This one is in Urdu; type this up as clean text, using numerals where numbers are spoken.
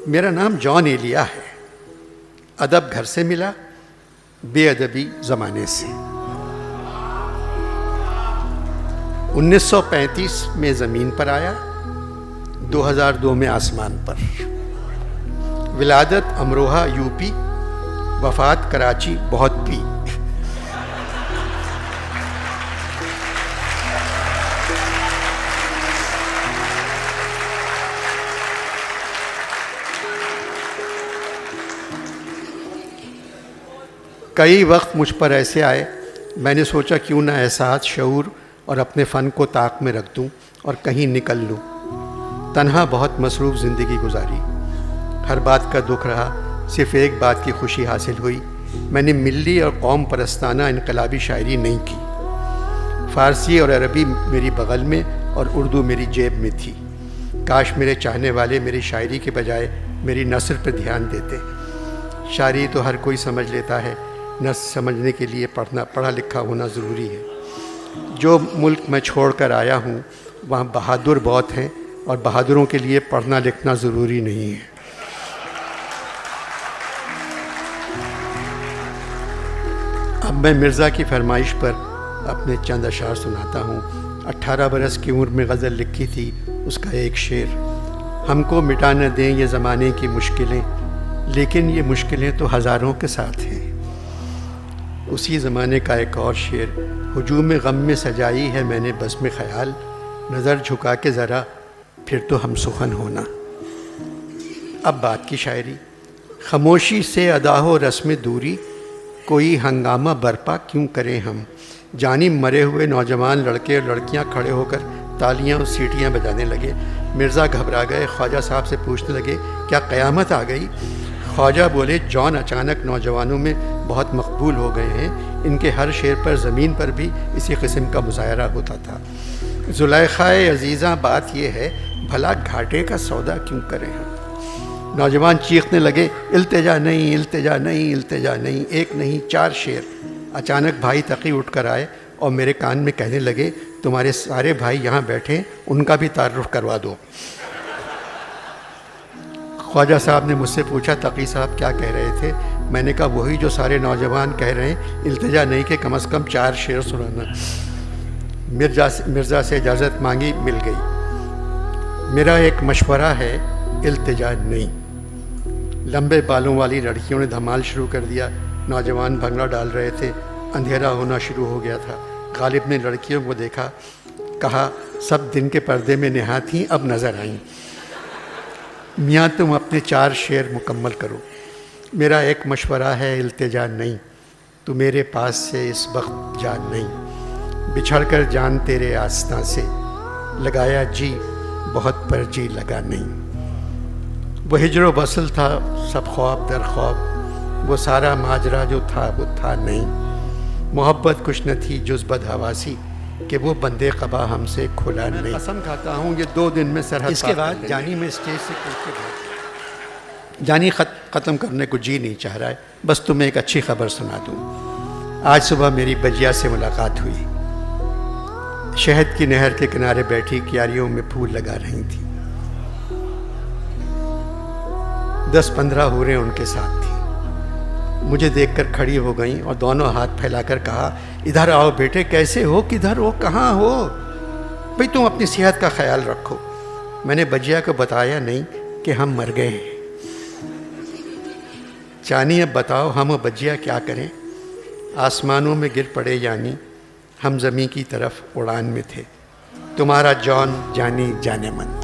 میرا نام جان ایلیا ہے. ادب گھر سے ملا، بے ادبی زمانے سے. 1935 میں زمین پر آیا، 2002 میں آسمان پر. ولادت امروہہ یو پی، وفات کراچی بہت پی. کئی وقت مجھ پر ایسے آئے، میں نے سوچا کیوں نہ احساس، شعور اور اپنے فن کو طاق میں رکھ دوں اور کہیں نکل لوں. تنہا بہت مصروف زندگی گزاری، ہر بات کا دکھ رہا، صرف ایک بات کی خوشی حاصل ہوئی، میں نے ملی اور قوم پرستانہ انقلابی شاعری نہیں کی. فارسی اور عربی میری بغل میں اور اردو میری جیب میں تھی. کاش میرے چاہنے والے میری شاعری کے بجائے میری نثر پر دھیان دیتے. شاعری تو ہر کوئی سمجھ لیتا ہے، نثر سمجھنے کے لیے پڑھا لکھا ہونا ضروری ہے. جو ملک میں چھوڑ کر آیا ہوں وہاں بہادر بہت ہیں، اور بہادروں کے لیے پڑھنا لکھنا ضروری نہیں ہے. اب میں مرزا کی فرمائش پر اپنے چند اشعار سناتا ہوں. 18 برس کی عمر میں غزل لکھی تھی، اس کا ایک شعر: ہم کو مٹا نہ دیں یہ زمانے کی مشکلیں، لیکن یہ مشکلیں تو ہزاروں کے ساتھ ہیں. اسی زمانے کا ایک اور شعر: ہجوم غم میں سجائی ہے میں نے بزم خیال، نظر جھکا کے ذرا پھر تو ہم سخن ہونا. اب بات کی شاعری. خاموشی سے ادا ہو رسم دوری، کوئی ہنگامہ برپا کیوں کریں ہم. جانی مرے ہوئے نوجوان لڑکے اور لڑکیاں کھڑے ہو کر تالیاں اور سیٹیاں بجانے لگے. مرزا گھبرا گئے، خواجہ صاحب سے پوچھنے لگے کیا قیامت آ گئی. خواجہ بولے جان اچانک نوجوانوں میں بہت مقبول ہو گئے ہیں، ان کے ہر شعر پر زمین پر بھی اسی قسم کا مظاہرہ ہوتا تھا. زلیخائے عزیزاں بات یہ ہے، بھلا گھاٹے کا سودا کیوں کریں ہم. نوجوان چیخنے لگے التجا نہیں، التجا نہیں، التجا نہیں. ایک نہیں 4 شعر. اچانک بھائی تقی اٹھ کر آئے اور میرے کان میں کہنے لگے تمہارے سارے بھائی یہاں بیٹھے، ان کا بھی تعارف کروا دو. خواجہ صاحب نے مجھ سے پوچھا تقی صاحب کیا کہہ رہے تھے. میں نے کہا وہی جو سارے نوجوان کہہ رہے ہیں، التجا نہیں کہ کم از کم 4 شعر سنانا. مرزا سے اجازت مانگی، مل گئی. میرا ایک مشورہ ہے، التجا نہیں. لمبے بالوں والی لڑکیوں نے دھمال شروع کر دیا. نوجوان بھنگڑا ڈال رہے تھے. اندھیرا ہونا شروع ہو گیا تھا. غالب نے لڑکیوں کو دیکھا، کہا سب دن کے پردے میں نہا تھیں، اب نظر آئیں. میاں تم اپنے 4 شعر مکمل کرو. میرا ایک مشورہ ہے، التجا نہیں. تو میرے پاس سے اس وقت جان نہیں. بچھڑ کر جان تیرے آستاں سے، لگایا جی بہت پر جی لگا نہیں. وہ ہجر و وصل تھا سب خواب در خواب، وہ سارا ماجرا جو تھا وہ تھا نہیں. محبت کچھ نہ تھی جز بدحواسی، کہ وہ بندے قبا ہم سے کھلا نہیں. قسم کھاتا ہوں یہ 2 دن میں سرحد. اس کے بعد جانی میں اسٹیج سے کود کے بھاگ گیا. جانی ختم کرنے کو جی نہیں چاہ رہا ہے، بس تمہیں ایک اچھی خبر سنا دوں. آج صبح میری بجیا سے ملاقات ہوئی. شہد کی نہر کے کنارے بیٹھی کیاریوں میں پھول لگا رہی تھی. 10-15 حوریں ان کے ساتھ تھیں. مجھے دیکھ کر کھڑی ہو گئیں اور دونوں ہاتھ پھیلا کر کہا ادھر آؤ بیٹے، کیسے ہو، کدھر ہو، کہاں ہو. بھئی تم اپنی صحت کا خیال رکھو. میں نے بجیا کو بتایا نہیں کہ ہم مر گئے ہیں. جانی اب بتاؤ ہم و بجیا کیا کریں. آسمانوں میں گر پڑے یعنی ہم زمین کی طرف اڑان میں تھے. تمہارا جان جانی جانے من.